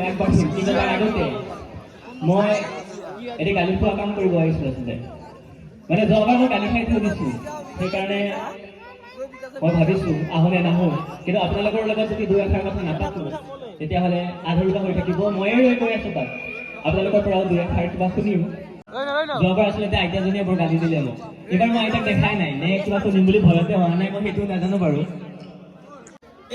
আগবাঢ়িম, কিন্তু তাৰ আগতে মই এটি গালি খোৱা কাম কৰিব আহিছিলোঁ আচলতে। মানে যোৱাবাৰ মই গালি খাই থৈ দিছোঁ, সেইকাৰণে মই ভাবিছোঁ আহোনে নাহোঁ, কিন্তু আপোনালোকৰ লগত যদি দুই এষাৰ কথা নাপাতোঁ তেতিয়াহ'লে আধৰুৱা হৈ থাকিব। ময়ে ৰৈ গৈ আছোঁ তাত, আপোনালোকৰ পৰাও দুই এষাৰ কিবা শুনিম। যোৱাবাৰ আচলতে আইতাজনীয়ে বৰ গালি দিলে মোক। এইবাৰ মই আইতাক দেখাই নাই, নে কিবা শুনিম বুলি ভয়তে হোৱা নাই, মই সেইটো নাজানো বাৰু।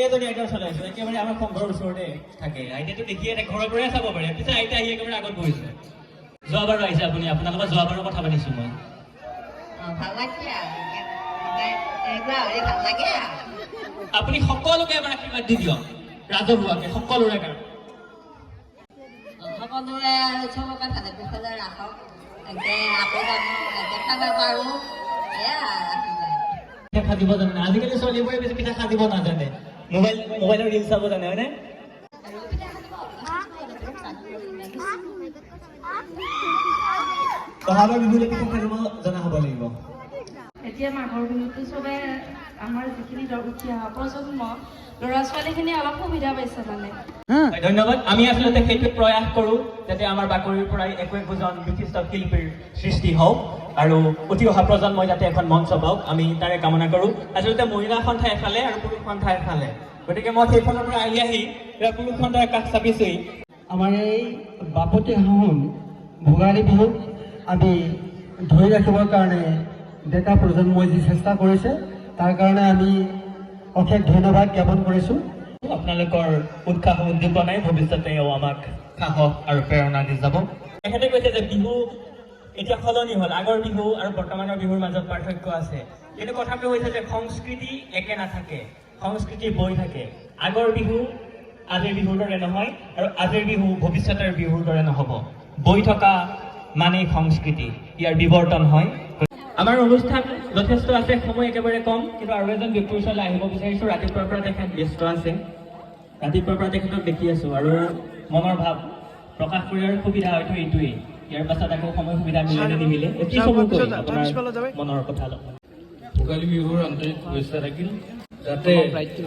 এইজনী আইতাৰ চলাই আছোঁ, একেবাৰে আমাৰ ঘৰৰ ওচৰতে থাকে। আইতাটো দেখিয়ে ঘৰৰ পৰাই চাব পাৰে, পিছে আইতা আহি একেবাৰে আগত বহিছে। যোৱাবাৰো আহিছে আপুনি, আপোনাৰ লগত যোৱাবাৰো কথা পাতিছোঁ মই। আপুনি সকলোকে এবাৰ আশীৰ্বাদ দি দিয়ক, ৰাজহুৱাকে সকলোৰে কাৰণে। সকলোৰে চবকে ভালে কুশলে ৰাখক, আকৌ দেখাব পাৰোঁ, পিঠা দিব জানে, আজিকালি ছোৱালীবোৰে বেছি পিঠা খাদিব নাজানে, মোবাইলৰ ৰিল চাব জানে, হয়নে? বহাগৰ বিহুলৈ পিঠা খাদিব জনা হ'ব লাগিব। এতিয়া মাঘৰ বিহুটো চবে আমাৰ যিখিনি উঠি অহা প্ৰজন্ম ল'ৰা ছোৱালীখিনি অলপ সুবিধা পাইছে মানে। ধন্যবাদ। আমি আচলতে সেইটো প্ৰয়াস কৰোঁ যাতে আমাৰ বাকৰিৰ পৰাই একো একোজন বিশিষ্ট শিল্পীৰ সৃষ্টি হওক আৰু উঠি অহা প্ৰজন্মই যাতে এখন মঞ্চ পাওক, আমি তাৰে কামনা কৰোঁ। আচলতে মহিলা সন্থা এফালে আৰু পুৰুষ সন্থা এফালে, গতিকে মই সেইখনৰ পৰা আহি পুৰুষ সন্থাৰ কাষ চাপিছোঁহি। আমাৰ এই বাপতি সাহোন ভোগালী বিহুক আমি ধৰি ৰাখিবৰ কাৰণে ডেকা প্ৰজন্মই যি চেষ্টা কৰিছে তাৰ কাৰণে আমি অশেষ ধন্যবাদ জ্ঞাপন কৰিছোঁ। আপোনালোকৰ উৎসাহ উদ্দীপনাই ভৱিষ্যতেও আমাক সাহস আৰু প্ৰেৰণা দি যাব। তেখেতে কৈছে যে বিহু এতিয়া সলনি হ'ল, আগৰ বিহু আৰু বৰ্তমানৰ বিহুৰ মাজত পাৰ্থক্য আছে, কিন্তু কথাটো হৈছে যে সংস্কৃতি একে নাথাকে, সংস্কৃতি বৈ থাকে। আগৰ বিহু আজিৰ বিহুৰ দৰে নহয় আৰু আজিৰ বিহু ভৱিষ্যতৰ বিহুৰ দৰে নহ'ব। বৈ থকা মানেই সংস্কৃতি, ইয়াৰ বিৱৰ্তন হয়। আমাৰ অনুষ্ঠান যথেষ্ট আছে, সময় একেবাৰে কম, কিন্তু আৰু এজন ব্যক্তিৰ ওচৰলৈ আহিব বিচাৰিছোঁ। ৰাতিপুৱাৰ পৰা তেখেত ব্যস্ত আছে, ৰাতিপুৱাৰ পৰা তেখেতক দেখি আছোঁ আৰু মনৰ ভাৱ প্ৰকাশ কৰাৰ সুবিধা হয়তো এইটোৱেই। ইয়াৰ পাছত আকৌ সময় সুবিধা মিলে নিমিলে, কি চমুকৈ আপোনাৰ মনৰ কথা অলপ। ভোগালী বিহুৰ আন্তৰিক শুভেচ্ছা থাকিল, যাতে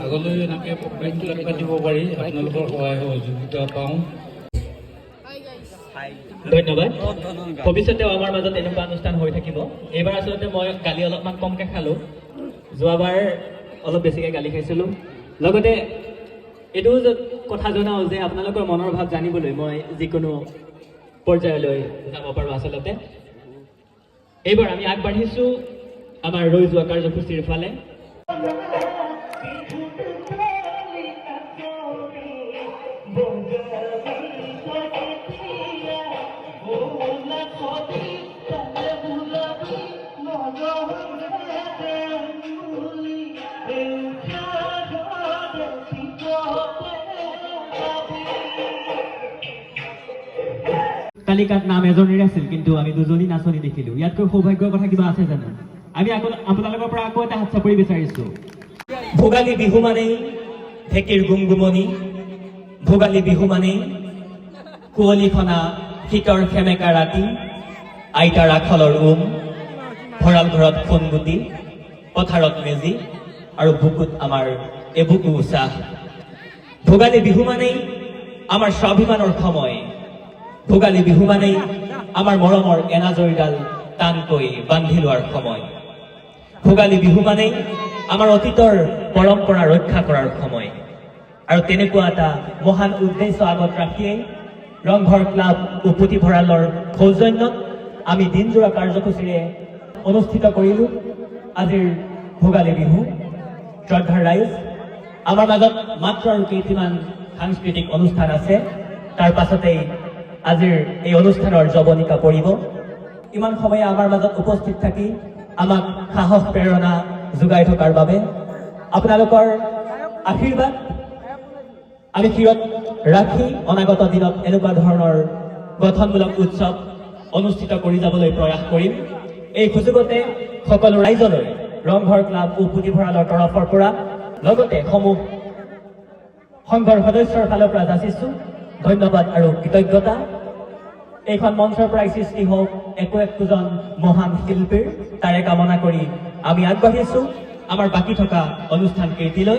আগলৈ এনেকৈ প্ৰগ্ৰেমবিলাক পাতিব পাৰি আপোনালোকৰ সহায় সহযোগিতা পাওঁ। ধন্যবাদ। ভৱিষ্যতেও আমাৰ মাজত এনেকুৱা অনুষ্ঠান হৈ থাকিব। এইবাৰ আচলতে মই গালি অলপমান কমকৈ খালোঁ, যোৱাবাৰ অলপ বেছিকৈ গালি খাইছিলোঁ। লগতে এইটোও কথা জনাওঁ যে আপোনালোকৰ মনৰ ভাৱ জানিবলৈ মই যিকোনো পৰ্যায়লৈ যাব পাৰোঁ। আচলতে এইবাৰ আমি আগবাঢ়িছোঁ আমাৰ ৰৈ যোৱা কাৰ্যসূচীৰ ফালে। তালিকাত নাম এজনীৰ আছিল, কিন্তু আমি দুজনী নাচনী দেখিলোঁ। ইয়াতকৈ সৌভাগ্যৰ কথা কিবা আছে জানো? আমি আপোনালোকৰ পৰা আকৌ এটা হাত চাপৰি বিচাৰিছোঁ। ভোগালী বিহু মানেই ঢেঁকীৰ গুমগুমনি, ভোগালী বিহু মানেই কুঁৱলীখনা শীতৰ সেমেকা ৰাতি, আইতাৰ আখলৰ ভঁৰাল ঘৰত সোণগুটি, পথাৰত মেজি আৰু বুকুত আমাৰ এবুকু উচাহ। ভোগালী বিহু মানেই আমাৰ স্বাভিমানৰ সময়, ভোগালী বিহু মানেই আমাৰ মৰমৰ এনাজৰীডাল টানকৈ বান্ধি লোৱাৰ সময়, ভোগালী বিহু মানেই আমাৰ অতীতৰ পৰম্পৰা ৰক্ষা কৰাৰ সময়। আৰু তেনেকুৱা এটা মহান উদ্দেশ্য আগত ৰাখিয়েই ৰংঘৰ ক্লাব ও পুথিভঁৰালৰ সৌজন্যত আমি দিনজোৰা কাৰ্যসূচীৰে অনুষ্ঠিত কৰিলোঁ আজিৰ ভোগালী বিহু। শ্ৰদ্ধাৰ ৰাইজ, আমাৰ মাজত মাত্ৰ আৰু কেইটিমান সাংস্কৃতিক অনুষ্ঠান আছে, তাৰ পাছতেই আজিৰ এই অনুষ্ঠানৰ জৱনিকা পৰিব। ইমান সময়ে আমাৰ মাজত উপস্থিত থাকি আমাক সাহস প্ৰেৰণা যোগাই থকাৰ বাবে আপোনালোকৰ আশীৰ্বাদ আমি শিৰত ৰাখি অনাগত দিনত এনেকুৱা ধৰণৰ গঠনমূলক উৎসৱ অনুষ্ঠিত কৰি যাবলৈ প্ৰয়াস কৰিম। এই সুযোগতে সকলো ৰাইজলৈ ৰংঘৰ ক্লাব ও পুথিভঁৰালৰ তৰফৰ পৰা লগতে সমূহ সংঘৰ সদস্যৰ ফালৰ পৰা যাচিছোঁ ধন্যবাদ আৰু কৃতজ্ঞতা। এইখন মঞ্চৰ পৰাই সৃষ্টি হওক একো একোজন মহান শিল্পীৰ, তাৰে কামনা কৰি আমি আগবাঢ়িছোঁ আমাৰ বাকী থকা অনুষ্ঠান কেইটিলৈ।